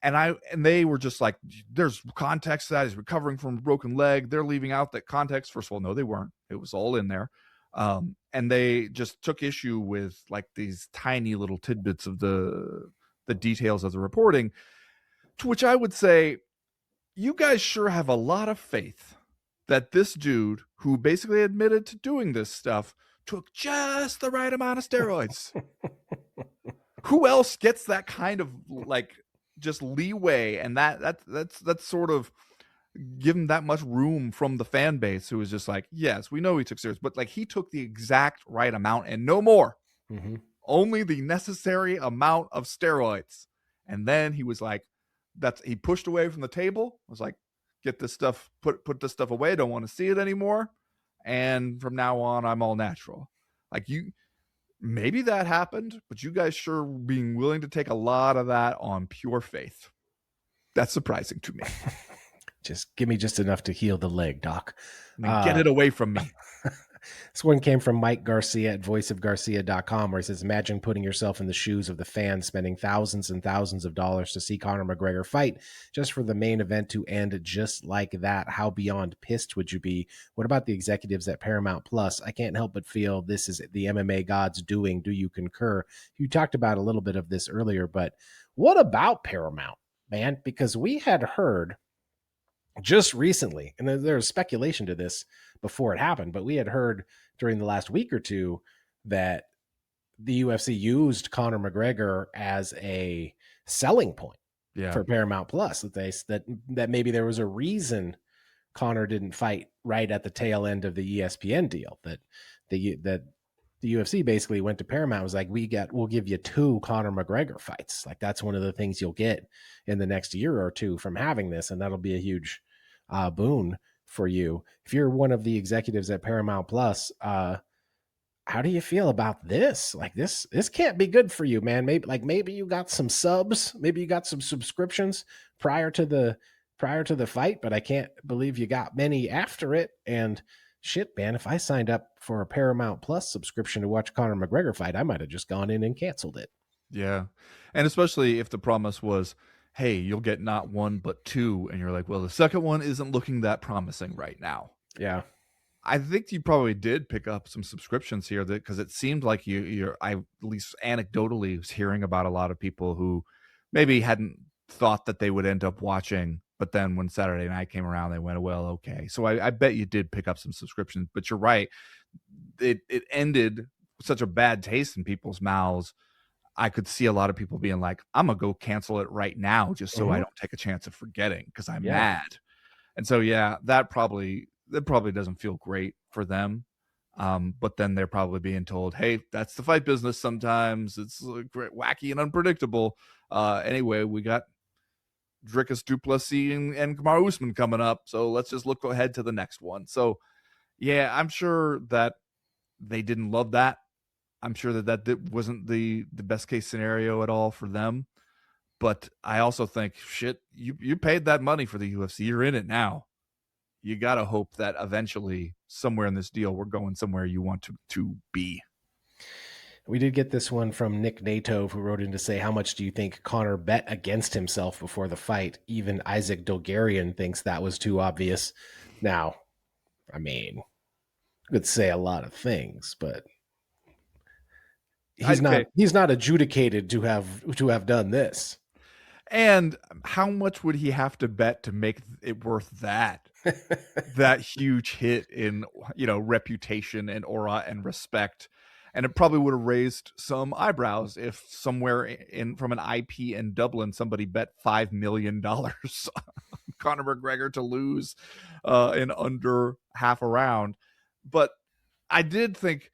And they were just like, there's context to that. He's recovering from a broken leg. They're leaving out that context. First of all, no, they weren't. It was all in there. And they just took issue with like these tiny little tidbits of the details of the reporting, to which I would say, you guys sure have a lot of faith that this dude, who basically admitted to doing this stuff, took just the right amount of steroids. Who else gets that kind of like just leeway and that's sort of given that much room from the fan base, who was just like, yes, we know he took steroids, but like he took the exact right amount and no more. Only the necessary amount of steroids. And then he was like, he pushed away from the table, was like, get this stuff, put this stuff away, don't want to see it anymore. And from now on, I'm all natural. Like, maybe that happened, but you guys sure being willing to take a lot of that on pure faith. That's surprising to me. Just give me just enough to heal the leg, Doc. Get it away from me. This one came from Mike Garcia at voiceofgarcia.com, where he says, imagine putting yourself in the shoes of the fans spending thousands and thousands of dollars to see Conor McGregor fight just for the main event to end just like that. How beyond pissed would you be? What about the executives at Paramount Plus? I can't help but feel this is the MMA gods doing. Do you concur? You talked about a little bit of this earlier, but what about Paramount, man? Because we had heard just recently, and there's speculation to this before it happened, but we had heard during the last week or two that the UFC used Conor McGregor as a selling point for Paramount Plus. That maybe there was a reason Conor didn't fight right at the tail end of the ESPN deal. That the UFC basically went to Paramount, was like, we'll give you 2 Conor McGregor fights. Like, that's one of the things you'll get in the next year or two from having this, and that'll be a huge boon for you. If you're one of the executives at Paramount Plus, how do you feel about this? Like, this can't be good for you, man. Maybe you got some subs, maybe you got some subscriptions prior to the fight, but I can't believe you got many after it. And shit, man, if I signed up for a Paramount Plus subscription to watch Conor McGregor fight, I might have just gone in and canceled it. Yeah. And especially if the promise was, hey, you'll get not 1, but 2. And you're like, well, the second one isn't looking that promising right now. Yeah. I think you probably did pick up some subscriptions here because it seemed like I at least anecdotally was hearing about a lot of people who maybe hadn't thought that they would end up watching, but then when Saturday night came around, they went, well, okay. So I bet you did pick up some subscriptions, but you're right. It ended with such a bad taste in people's mouths. I could see a lot of people being like, I'm going to go cancel it right now just so I don't take a chance of forgetting because I'm mad. And so, yeah, that probably doesn't feel great for them. But then they're probably being told, hey, that's the fight business sometimes. It's wacky and unpredictable. Anyway, we got Dricus du Plessis and Kamaru Usman coming up, so let's just look ahead to the next one. So, yeah, I'm sure that they didn't love that. I'm sure that wasn't the best case scenario at all for them. But I also think, shit, you paid that money for the UFC. You're in it now. You got to hope that eventually somewhere in this deal, we're going somewhere you want to be. We did get this one from Nick Nato, who wrote in to say, how much do you think Conor bet against himself before the fight? Even Isaac Dogarian thinks that was too obvious. Now, I mean, I could say a lot of things, but he's not adjudicated to have done this. And how much would he have to bet to make it worth that? That huge hit in, reputation and aura and respect. And it probably would have raised some eyebrows if somewhere from an IP in Dublin, somebody bet $5 million on Conor McGregor to lose in under half a round. But I did think,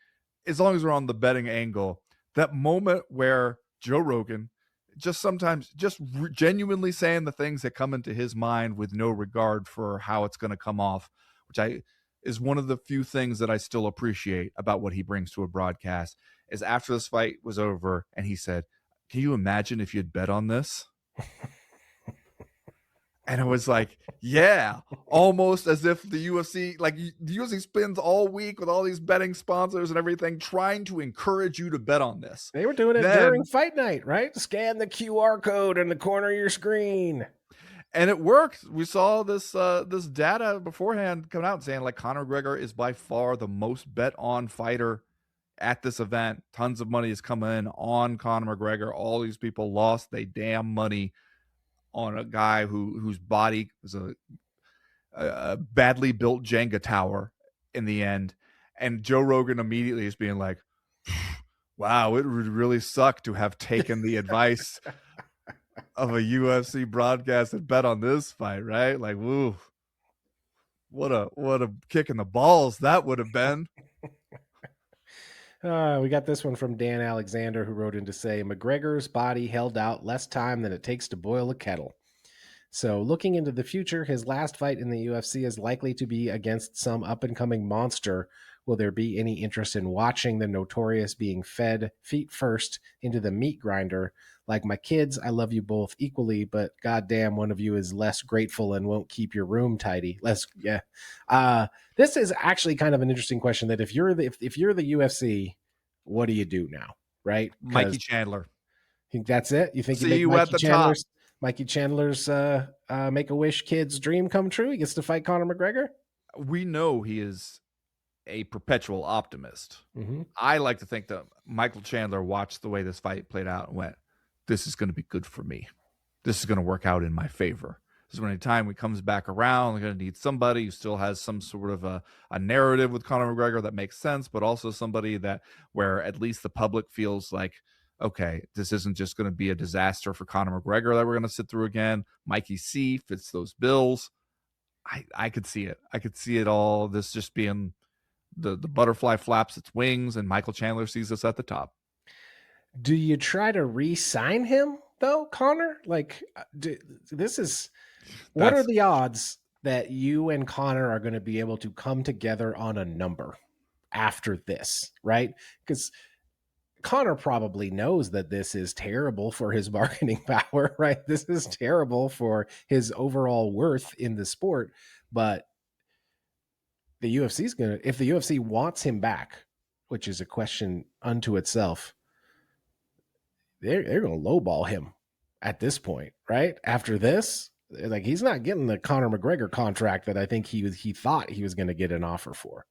as long as we're on the betting angle, that moment where Joe Rogan just sometimes just genuinely saying the things that come into his mind with no regard for how it's going to come off, which is one of the few things that I still appreciate about what he brings to a broadcast, is after this fight was over and he said, can you imagine if you'd bet on this? And it was like, yeah, almost as if the UFC, the UFC spends all week with all these betting sponsors and everything trying to encourage you to bet on this. They were doing it during fight night, right? Scan the QR code in the corner of your screen. And it worked. We saw this data beforehand coming out saying Conor McGregor is by far the most bet on fighter at this event. Tons of money is coming in on Conor McGregor. All these people lost their damn money on a guy whose body was a badly built Jenga tower in the end. And Joe Rogan immediately is being like, wow, it would really suck to have taken the advice of a UFC broadcast and bet on this fight, right? Like, woo, what a kick in the balls that would have been. We got this one from Dan Alexander, who wrote in to say, McGregor's body held out less time than it takes to boil a kettle. So looking into the future, his last fight in the UFC is likely to be against some up-and-coming monster. Will there be any interest in watching the Notorious being fed feet first into the meat grinder? Like my kids, I love you both equally, but goddamn, one of you is less grateful and won't keep your room tidy. This is actually kind of an interesting question. That if you're the UFC, what do you do now, right? Mikey Chandler. Think that's it? You think see you at the top? Mikey Chandler's Make-A-Wish kid's dream come true? He gets to fight Conor McGregor? We know he is a perpetual optimist. Mm-hmm. I like to think that Michael Chandler watched the way this fight played out and went, this is going to be good for me. This is going to work out in my favor. This is when anytime he comes back around, we're going to need somebody who still has some sort of a narrative with Conor McGregor that makes sense, but also somebody that where at least the public feels like, okay, this isn't just going to be a disaster for Conor McGregor that we're going to sit through again. Mikey C fits those bills. I could see it. I could see it all. This just being the butterfly flaps its wings and Michael Chandler sees us at the top. Do you try to re-sign him though, Conor? What are the odds that you and Conor are going to be able to come together on a number after this, right? Because Conor probably knows that this is terrible for his bargaining power, right? This is terrible for his overall worth in the sport, but the UFC's if the UFC wants him back, which is a question unto itself, they're going to lowball him at this point, right? After this, he's not getting the Conor McGregor contract that I think he thought he was going to get an offer for.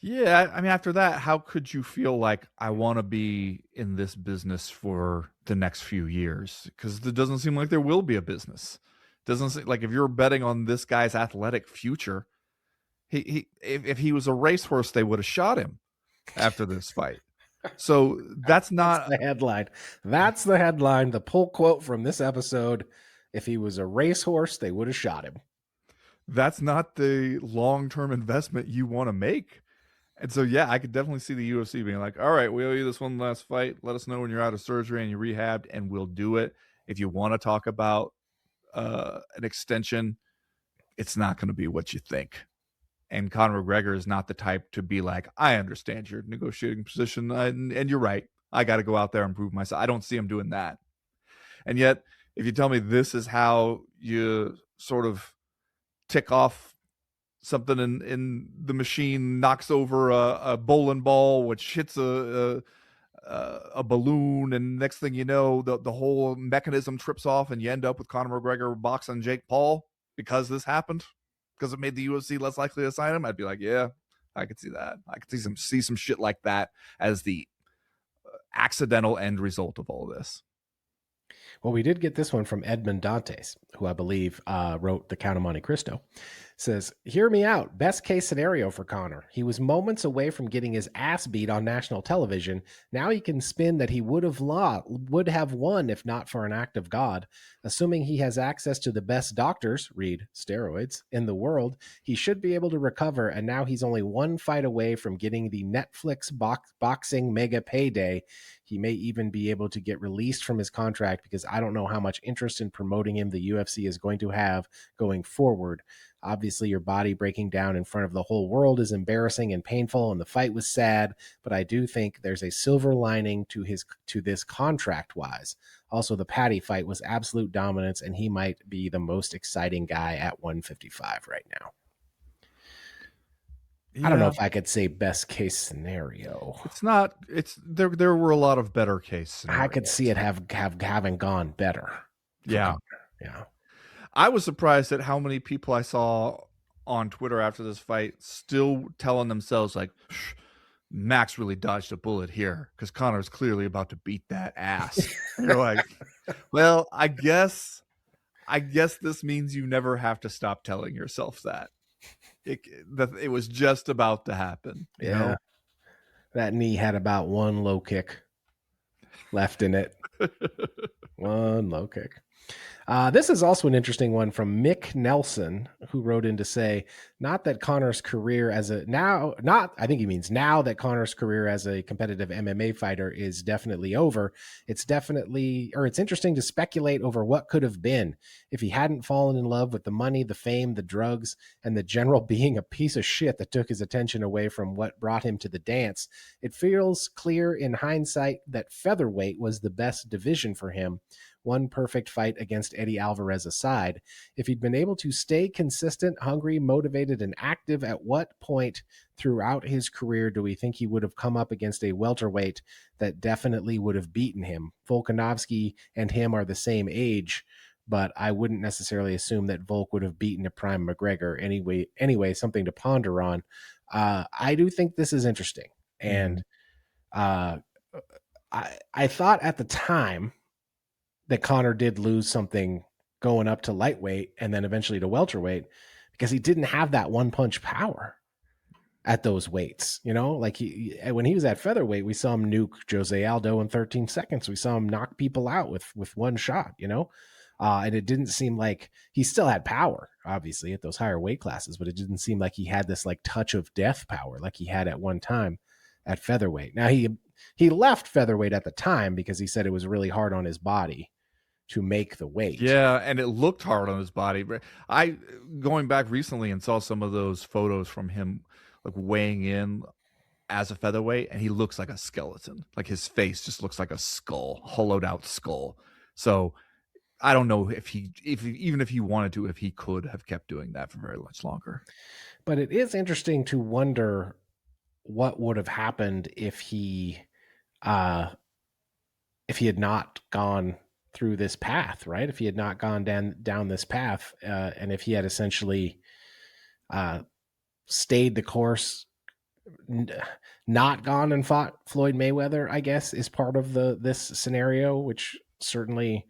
Yeah, I mean, after that, how could you feel like I want to be in this business for the next few years? Because it doesn't seem like there will be a business. It doesn't seem like if you're betting on this guy's athletic future, if he was a racehorse, they would have shot him after this fight. So that's the headline. That's the headline. The pull quote from this episode. If he was a racehorse, they would have shot him. That's not the long-term investment you want to make. And so, yeah, I could definitely see the UFC being like, all right, we owe you this one last fight. Let us know when you're out of surgery and you're rehabbed, and we'll do it. If you want to talk about an extension, it's not going to be what you think. And Conor McGregor is not the type to be like, I understand your negotiating position, and you're right. I got to go out there and prove myself. I don't see him doing that. And yet, if you tell me this is how you sort of tick off something in the machine, knocks over a bowling ball, which hits a balloon, and next thing you know, the whole mechanism trips off, and you end up with Conor McGregor boxing Jake Paul because this happened, because it made the UFC less likely to sign him, I'd be like, yeah, I could see that. I could see some shit like that as the accidental end result of all this. Well, we did get this one from Edmond Dantes, who I believe wrote The Count of Monte Cristo. Says, hear me out. Best case scenario for Conor. He was moments away from getting his ass beat on national television. Now he can spin that he would have won if not for an act of God. Assuming he has access to the best doctors, read steroids, in the world, he should be able to recover, and now he's only one fight away from getting the Netflix boxing mega payday. He may even be able to get released from his contract because I don't know how much interest in promoting him the UFC is going to have going forward. Obviously, your body breaking down in front of the whole world is embarrassing and painful, and the fight was sad, but I do think there's a silver lining to this contract-wise. Also, the Patty fight was absolute dominance, and he might be the most exciting guy at 155 right now. Yeah. I don't know if I could say best case scenario. It's not. It's there were a lot of better case scenarios. I could see it having gone better. Yeah. Yeah. I was surprised at how many people I saw on Twitter after this fight still telling themselves like, Max really dodged a bullet here because Conor's clearly about to beat that ass. You're like, well, I guess this means you never have to stop telling yourself that. It was just about to happen. You know? That knee had about one low kick left in it. One low kick. This is also an interesting one from Mick Nelson, who wrote in to say, not that Conor's career I think he means now that Conor's career as a competitive MMA fighter is definitely over. It's interesting to speculate over what could have been if he hadn't fallen in love with the money, the fame, the drugs, and the general being a piece of shit that took his attention away from what brought him to the dance. It feels clear in hindsight that featherweight was the best division for him. One perfect fight against Eddie Alvarez aside. If he'd been able to stay consistent, hungry, motivated, and active, at what point throughout his career do we think he would have come up against a welterweight that definitely would have beaten him? Volkanovski and him are the same age, but I wouldn't necessarily assume that Volk would have beaten a prime McGregor. Anyway, something to ponder on. I do think this is interesting. And I thought at the time that Conor did lose something going up to lightweight and then eventually to welterweight because he didn't have that one punch power at those weights. You know, like when he was at featherweight, we saw him nuke Jose Aldo in 13 seconds. We saw him knock people out with one shot, you know? And it didn't seem like he still had power, obviously, at those higher weight classes, but it didn't seem like he had this like touch of death power like he had at one time at featherweight. Now he left featherweight at the time because he said it was really hard on his body to make the weight. Yeah, and it looked hard on his body. I going back recently and saw some of those photos from him like weighing in as a featherweight, and he looks like a skeleton. Like his face just looks like a skull, hollowed out skull. So I don't know if even if he wanted to, if he could have kept doing that for very much longer. But it is interesting to wonder what would have happened if he had not gone through this path, right? If he had not gone down this path, and if he had essentially stayed the course, not gone and fought Floyd Mayweather, I guess, is part of this scenario, which certainly,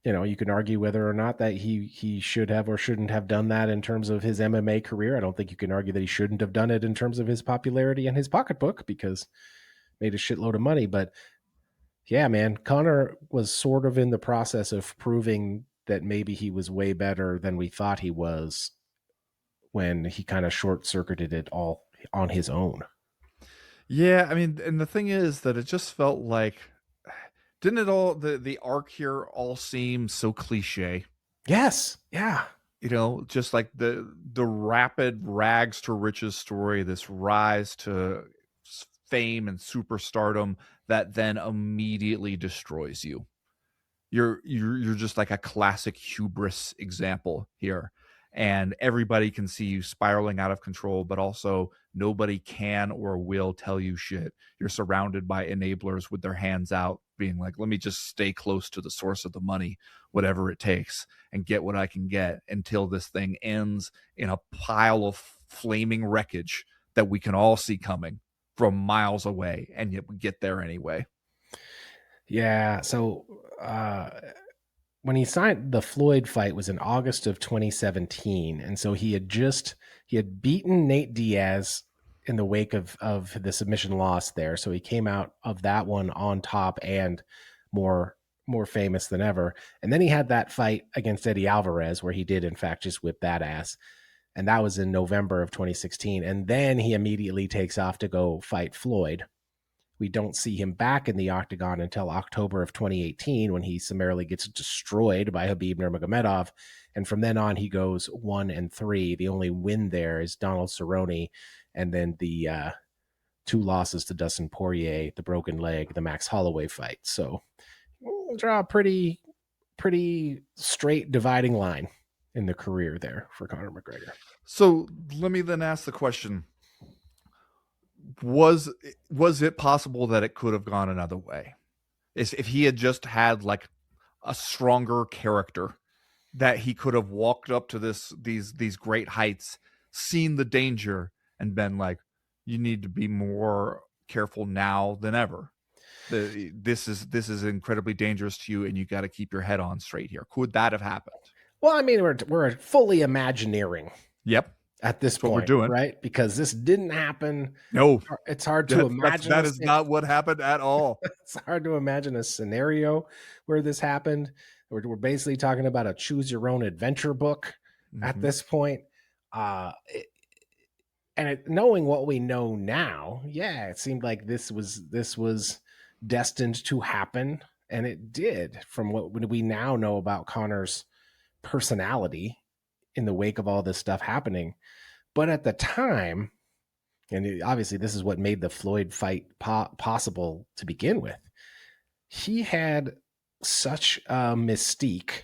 you know, you can argue whether or not that he should have or shouldn't have done that in terms of his MMA career. I don't think you can argue that he shouldn't have done it in terms of his popularity and his pocketbook because made a shitload of money. But yeah, man, Conor was sort of in the process of proving that maybe he was way better than we thought he was when he kind of short-circuited it all on his own. Yeah, I mean, and the thing is that it just felt like, didn't it all, the arc here all seem so cliche? Yes. Yeah. You know, just like the rapid rags to riches story, this rise to fame and superstardom that then immediately destroys you. You're just like a classic hubris example here, and everybody can see you spiraling out of control, but also nobody can or will tell you shit. You're surrounded by enablers with their hands out, being like, let me just stay close to the source of the money, whatever it takes, and get what I can get until this thing ends in a pile of flaming wreckage that we can all see coming from miles away, and yet we get there anyway. Yeah. So when he signed, the Floyd fight was in August of 2017, and so he had beaten Nate Diaz in the wake of the submission loss there. So he came out of that one on top and more more famous than ever. And then he had that fight against Eddie Alvarez where he did in fact just whip that ass. And that was in November of 2016. And then he immediately takes off to go fight Floyd. We don't see him back in the octagon until October of 2018 when he summarily gets destroyed by Khabib Nurmagomedov. And from then on, he goes 1-3. The only win there is Donald Cerrone, and then the 2 losses to Dustin Poirier, the broken leg, the Max Holloway fight. So we'll draw a pretty straight dividing line in the career there for Conor McGregor. So let me then ask the question: was it possible that it could have gone another way? If he had just had like a stronger character, that he could have walked up to these great heights, seen the danger, and been like, you need to be more careful now than ever. This is incredibly dangerous to you, and you got to keep your head on straight here. Could that have happened? Well, I mean, we're fully imagineering Yep, at this that's what we're point, doing. right? Because this didn't happen. No, It's hard to imagine. that is not what happened at all. It's hard to imagine a scenario where this happened. We're basically talking about a choose your own adventure book at this point. Knowing what we know now, yeah, it seemed like this was destined to happen, and it did. From what we now know about Conor's personality in the wake of all this stuff happening, but at the time, and obviously this is what made the Floyd fight possible to begin with. He had such a mystique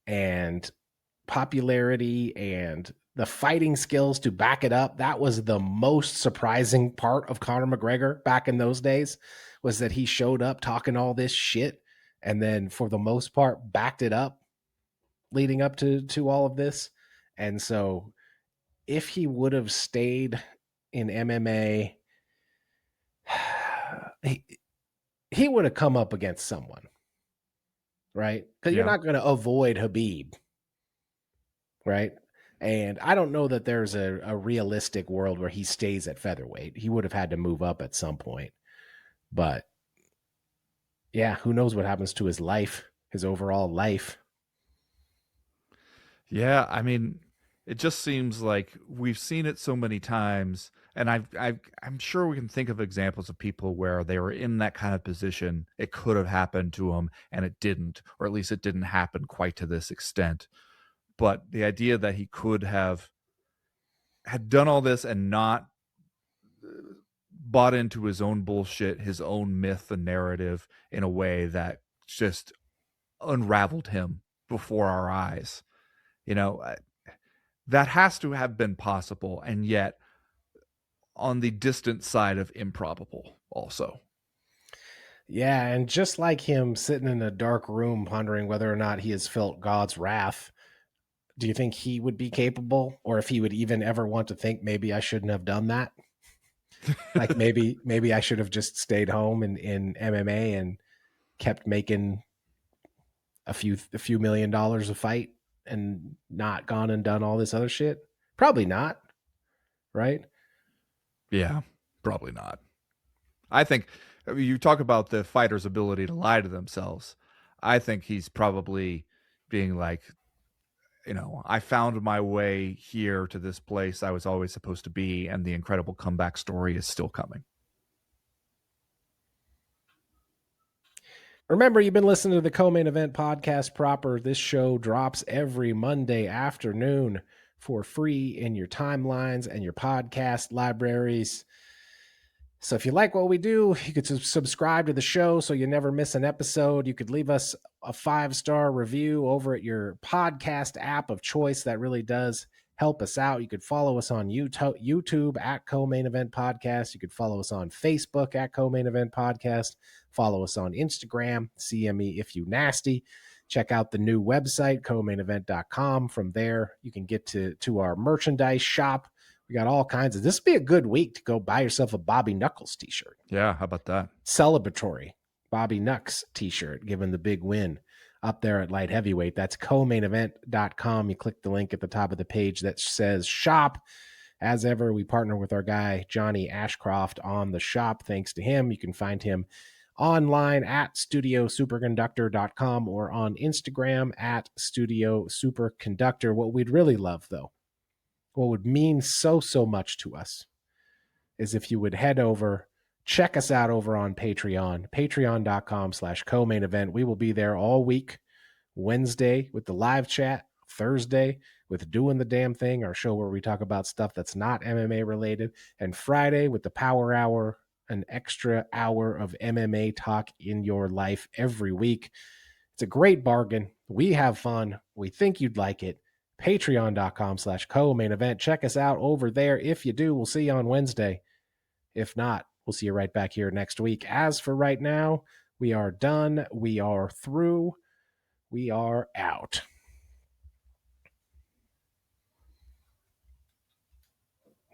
and popularity and the fighting skills to back it up. That was the most surprising part of Conor McGregor back in those days, was that he showed up talking all this shit and then for the most part backed it up leading up to all of this. And so if he would have stayed in MMA, he would have come up against someone, right? Because you're not going to avoid Khabib, right? And I don't know that there's a realistic world where he stays at featherweight. He would have had to move up at some point. But yeah, who knows what happens to his life, his overall life. Yeah, I mean, it just seems like we've seen it so many times, and I'm sure we can think of examples of people where they were in that kind of position. It could have happened to them, and it didn't, or at least it didn't happen quite to this extent. But the idea that he could have had done all this and not bought into his own bullshit, his own myth and narrative in a way that just unraveled him before our eyes, you know, that has to have been possible, and yet on the distant side of improbable also. Yeah, and just like him sitting in a dark room pondering whether or not he has felt God's wrath, do you think he would be capable, or if he would even ever want to think maybe I shouldn't have done that? Like maybe I should have just stayed home in MMA and kept making a few $1,000,000 a fight and not gone and done all this other shit? Probably not, right? Yeah, probably not. I think, I mean, you talk about the fighter's ability to lie to themselves. I think he's probably being like, I found my way here to this place I was always supposed to be, and the incredible comeback story is still coming. Remember, you've been listening to the Co-Main Event podcast proper. This show drops every Monday afternoon for free in your timelines and your podcast libraries. So if you like what we do, you could subscribe to the show so you never miss an episode. You could leave us a 5-star review over at your podcast app of choice. That really does help us out. You could follow us on YouTube at Co-Main Event Podcast. You could follow us on Facebook at Co-Main Event Podcast. Follow us on Instagram, CME If You Nasty. Check out the new website, comainevent.com. From there, you can get to our merchandise shop. We got all kinds of. This would be a good week to go buy yourself a Bobby Knuckles t-shirt. Yeah, how about that? Celebratory Bobby Knucks t-shirt, given the big win up there at light heavyweight. That's comainevent.com. You click the link at the top of the page that says shop. As ever, we partner with our guy, Johnny Ashcroft, on the shop. Thanks to him. You can find him online at studiosuperconductor.com or on Instagram at studiosuperconductor. What we'd really love, though, what would mean so much to us is if you would head over, check us out over on Patreon, patreon.com/co-main event. We will be there all week, Wednesday with the live chat, Thursday with Doing the Damn Thing, our show where we talk about stuff that's not MMA related, and Friday with the Power Hour, an extra hour of MMA talk in your life every week. It's a great bargain. We have fun. We think you'd like it. Patreon.com/co-main event. Check us out over there. If you do, we'll see you on Wednesday. If not, we'll see you right back here next week. As for right now, we are done. We are through. We are out.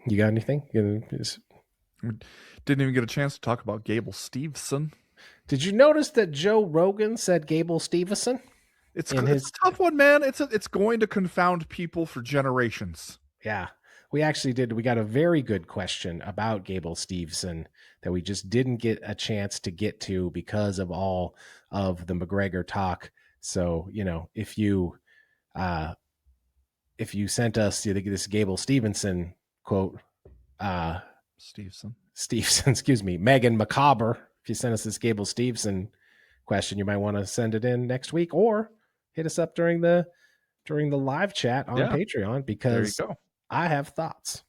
You got anything? Didn't even get a chance to talk about Gable Steveson. Did you notice that Joe Rogan said Gable Steveson? It's a tough one, man. It's going to confound people for generations. Yeah, we actually did. We got a very good question about Gable Steveson that we just didn't get a chance to get to because of all of the McGregor talk. So, if you sent us this Gable Stevenson quote, Steveson, excuse me, Megan Macabre. If you send us this Gable Steveson question, you might want to send it in next week or hit us up during the live chat on Patreon, because I have thoughts.